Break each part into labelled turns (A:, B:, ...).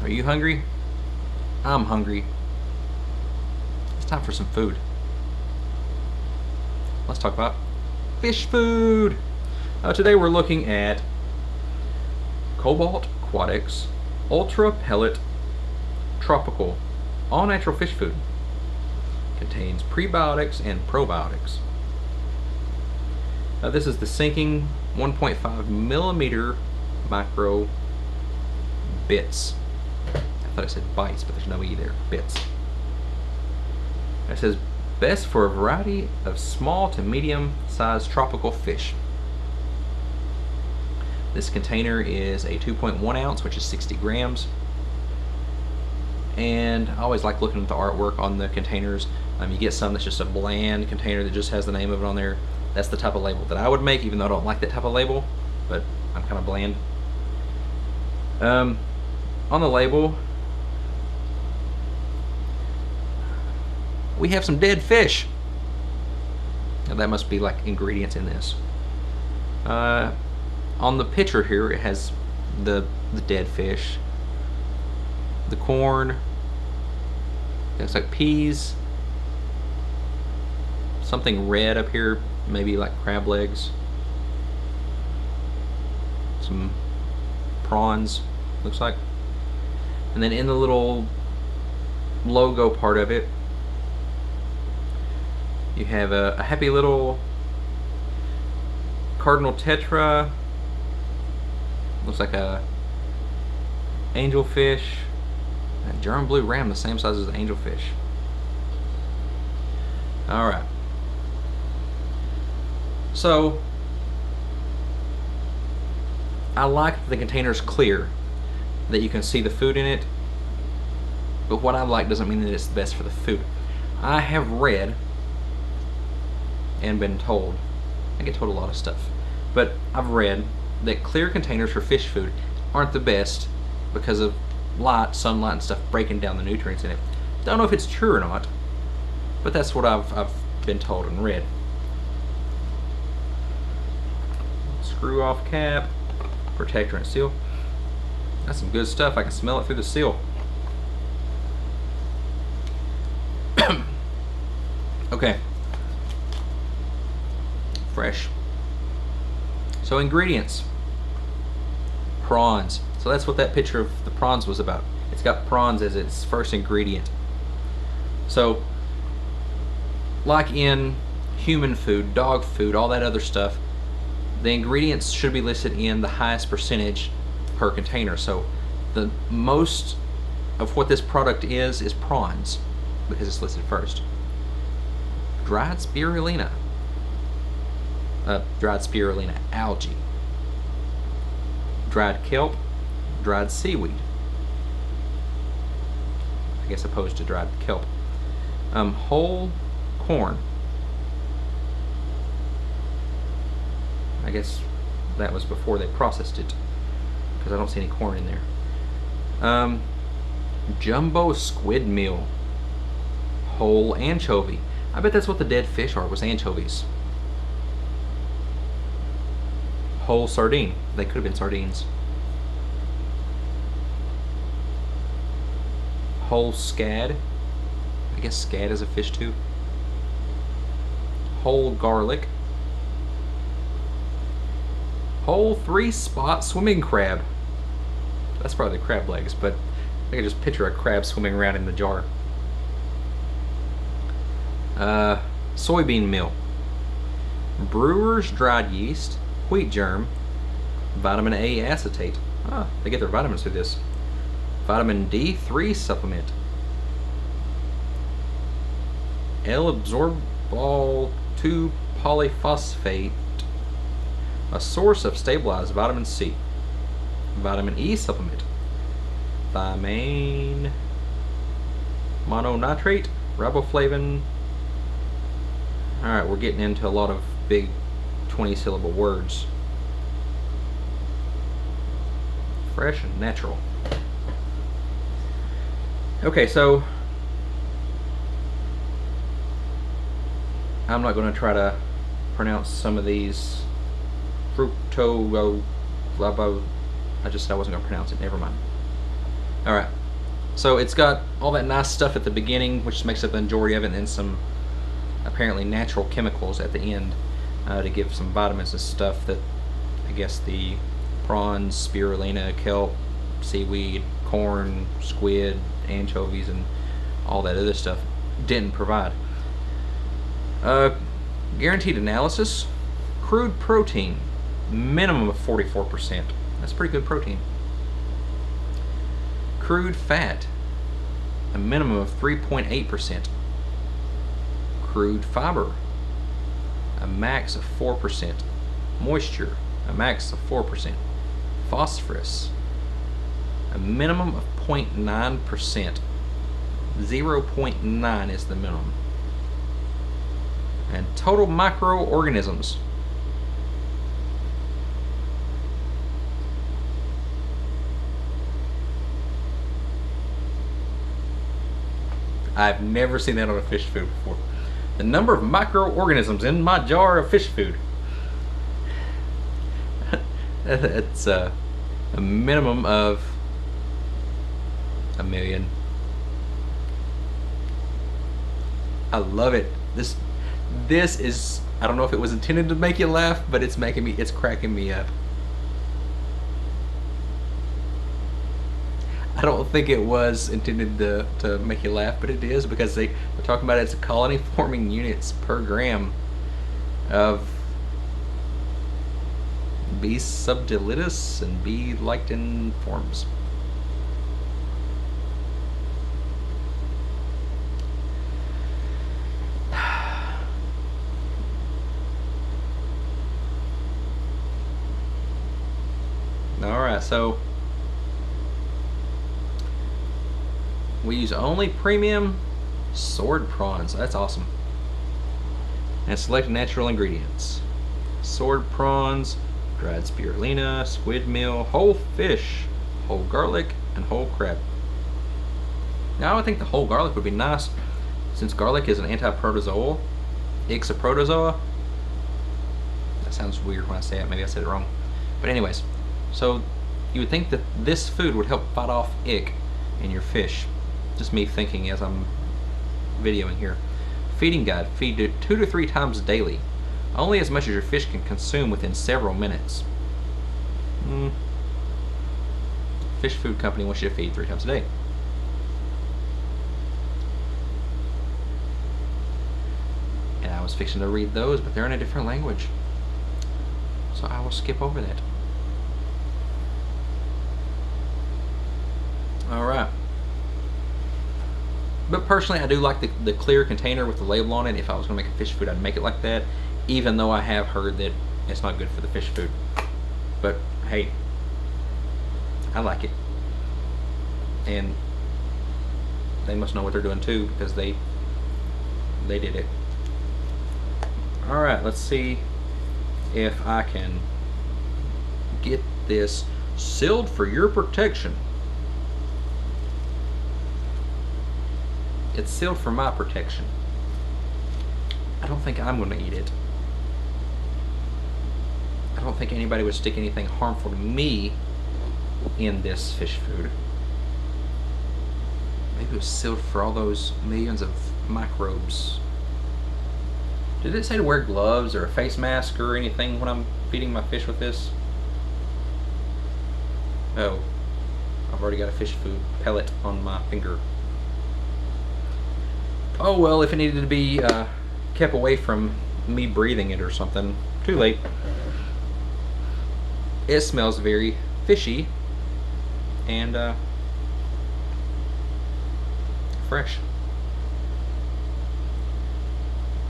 A: Are you hungry? I'm hungry. It's time for some food. Let's talk about fish food. Today we're looking at Cobalt Aquatics Ultra Pellet Tropical all natural fish food. Contains prebiotics and probiotics. This is the sinking 1.5 millimeter micro bits. I thought it said bites, but there's no E there. Bits. It says best for a variety of small to medium sized tropical fish. This container is a 2.1 ounce, which is 60 grams. And I always like looking at the artwork on the containers. You get some that's just a bland container that just has the name of it on there. That's the type of label that I would make, even though I don't like that type of label, but I'm kind of bland. On the label, we have some dead fish. Now that must be like ingredients in this. On the picture here, it has the dead fish, the corn, looks like peas, something red up here, maybe like crab legs, some prawns, looks like, and then in the little logo part of it, you have a happy little cardinal tetra, looks like a angelfish, and German blue ram, the same size as the angelfish. Alright. So, I like that the container's clear, that you can see the food in it, but what I like doesn't mean that it's the best for the food. I have read and been told, I get told a lot of stuff, but I've read that clear containers for fish food aren't the best because of light, sunlight, and stuff breaking down the nutrients in it. Don't know if it's true or not, but that's what I've been told and read. Screw off cap, protector and seal. That's some good stuff. I can smell it through the seal. Okay. Fresh. So ingredients. Prawns. So that's what that picture of the prawns was about. It's got prawns as its first ingredient. So, like in human food, dog food, all that other stuff, the ingredients should be listed in the highest percentage per container. So the most of what this product is prawns, because it's listed first. Dried spirulina. Dried spirulina algae. Dried kelp. Dried seaweed. I guess opposed to dried kelp. Whole corn. I guess that was before they processed it, because I don't see any corn in there. Jumbo squid meal. Whole anchovy. I bet that's what the dead fish are, was anchovies. Whole sardine. They could have been sardines. Whole scad. I guess scad is a fish too. Whole garlic. Whole 3-spot swimming crab. That's probably the crab legs, but I can just picture a crab swimming around in the jar. Soybean meal. Brewer's dried yeast, wheat germ, vitamin A acetate. They get their vitamins through this. Vitamin D3 supplement. L-absorbol 2 polyphosphate, a source of stabilized vitamin C. Vitamin E supplement. Thiamine mononitrate, riboflavin. Alright, we're getting into a lot of big 20-syllable words. Fresh and natural. Okay, so I'm not going to try to pronounce some of these. I just said I wasn't going to pronounce it. Never mind. All right. So it's got all that nice stuff at the beginning, which makes up the majority of it, and then some apparently natural chemicals at the end to give some vitamins and stuff that I guess the prawns, spirulina, kelp, seaweed, corn, squid, anchovies, and all that other stuff didn't provide. Guaranteed analysis: crude protein, minimum of 44%. That's pretty good protein. Crude fat, a minimum of 3.8%. Crude fiber, a max of 4%. Moisture, a max of 4%. Phosphorus, a minimum of 0.9%. 0.9 is the minimum. And total microorganisms. I've never seen that on a fish food before. The number of microorganisms in my jar of fish food. It's a minimum of 1 million. I love it. This is, I don't know if it was intended to make you laugh, but it's cracking me up. I don't think it was intended to make you laugh, but it is, because they're talking about it's colony forming units per gram of B. subtilis and B. lichen forms. Alright, so we use only premium sword prawns. That's awesome. And select natural ingredients: sword prawns, dried spirulina, squid meal, whole fish, whole garlic, and whole crab. Now I would think the whole garlic would be nice, since garlic is an anti-protozoal. Ixoprotozoa. That sounds weird when I say it. Maybe I said it wrong. But anyways, so you would think that this food would help fight off ick in your fish. Just me thinking as I'm videoing here. Feeding guide: feed 2 to 3 times daily. Only as much as your fish can consume within several minutes. Fish food company wants you to feed 3 times a day. And I was fixing to read those, but they're in a different language, so I will skip over that. Alright. But personally, I do like the clear container with the label on it. If I was going to make a fish food, I'd make it like that, even though I have heard that it's not good for the fish food. But hey, I like it. And they must know what they're doing too, because they did it. Alright, let's see if I can get this sealed for your protection. It's sealed for my protection. I don't think I'm going to eat it. I don't think anybody would stick anything harmful to me in this fish food. Maybe it was sealed for all those millions of microbes. Did it say to wear gloves or a face mask or anything when I'm feeding my fish with this? Oh, I've already got a fish food pellet on my finger. Oh well, if it needed to be kept away from me breathing it or something, too late. It smells very fishy and fresh.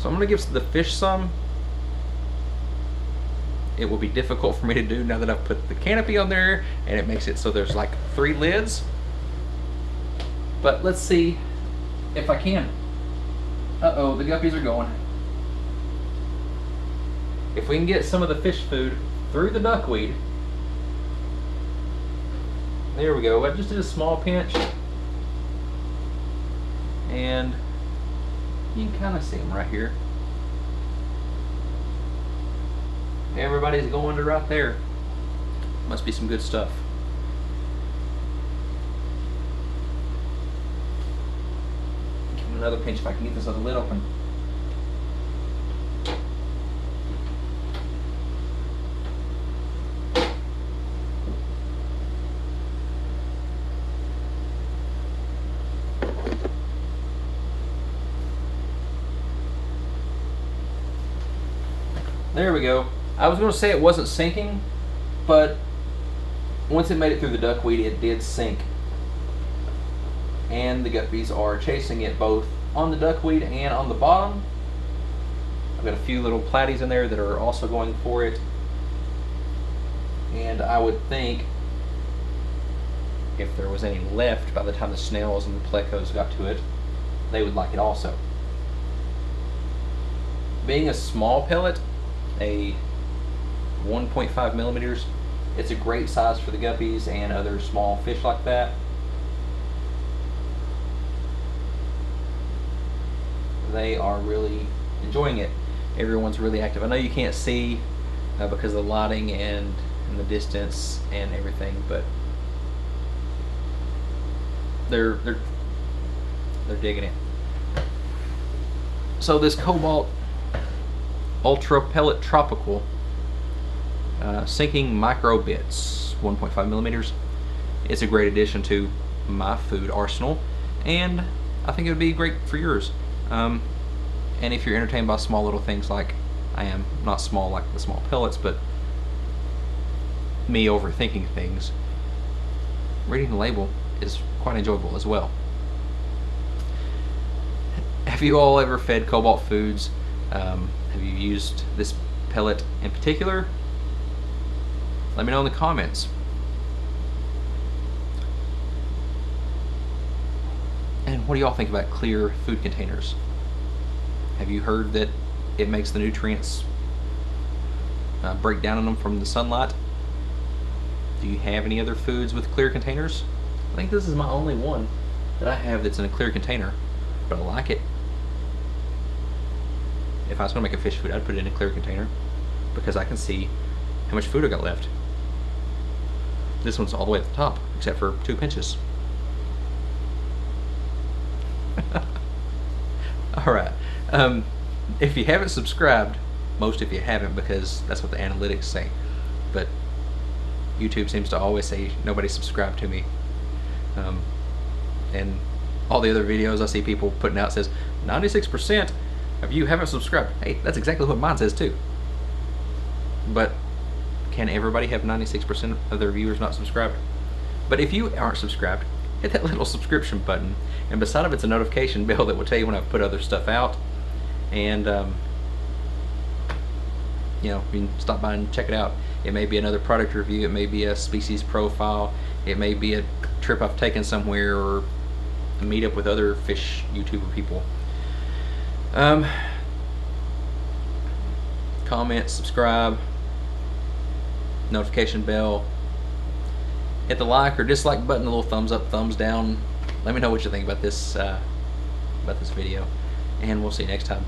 A: So I'm going to give the fish some. It will be difficult for me to do now that I've put the canopy on there, and it makes it so there's like 3 lids. But let's see if I can. Uh-oh, the guppies are going. If we can get some of the fish food through the duckweed. There we go. I just did a small pinch. And you can kind of see them right here. Everybody's going to right there. Must be some good stuff. Another pinch if I can get this other lid open. There we go. I was going to say it wasn't sinking, but once it made it through the duckweed, it did sink. And the guppies are chasing it both on the duckweed and on the bottom. I've got a few little platies in there that are also going for it. And I would think if there was any left by the time the snails and the plecos got to it, they would like it also. Being a small pellet, a 1.5 millimeters, it's a great size for the guppies and other small fish like that. They are really enjoying it. Everyone's really active. I know you can't see because of the lighting and the distance and everything, but they're digging it. So this Cobalt Ultra Pellet Tropical sinking micro bits, 1.5 millimeters. It's a great addition to my food arsenal, and I think it would be great for yours. And if you're entertained by small little things like I am, not small like the small pellets, but me overthinking things, reading the label is quite enjoyable as well. Have you all ever fed Cobalt Foods? Have you used this pellet in particular? Let me know in the comments. And what do y'all think about clear food containers? Have you heard that it makes the nutrients break down in them from the sunlight? Do you have any other foods with clear containers? I think this is my only one that I have that's in a clear container, but I like it. If I was going to make a fish food, I'd put it in a clear container because I can see how much food I got left. This one's all the way at the top, except for 2 pinches. Alright, if you haven't subscribed, most of you haven't because that's what the analytics say, but YouTube seems to always say nobody subscribed to me. And all the other videos I see people putting out says 96% of you haven't subscribed. Hey, that's exactly what mine says too. But can everybody have 96% of their viewers not subscribed? But if you aren't subscribed, hit that little subscription button, and beside of it's a notification bell that will tell you when I put other stuff out, and you know, you can stop by and check it out. It may be another product review, it may be a species profile, it may be a trip I've taken somewhere, or a meet up with other fish YouTuber people. Comment, subscribe, notification bell, hit the like or dislike button, the little thumbs up, thumbs down. Let me know what you think about this video, and we'll see you next time.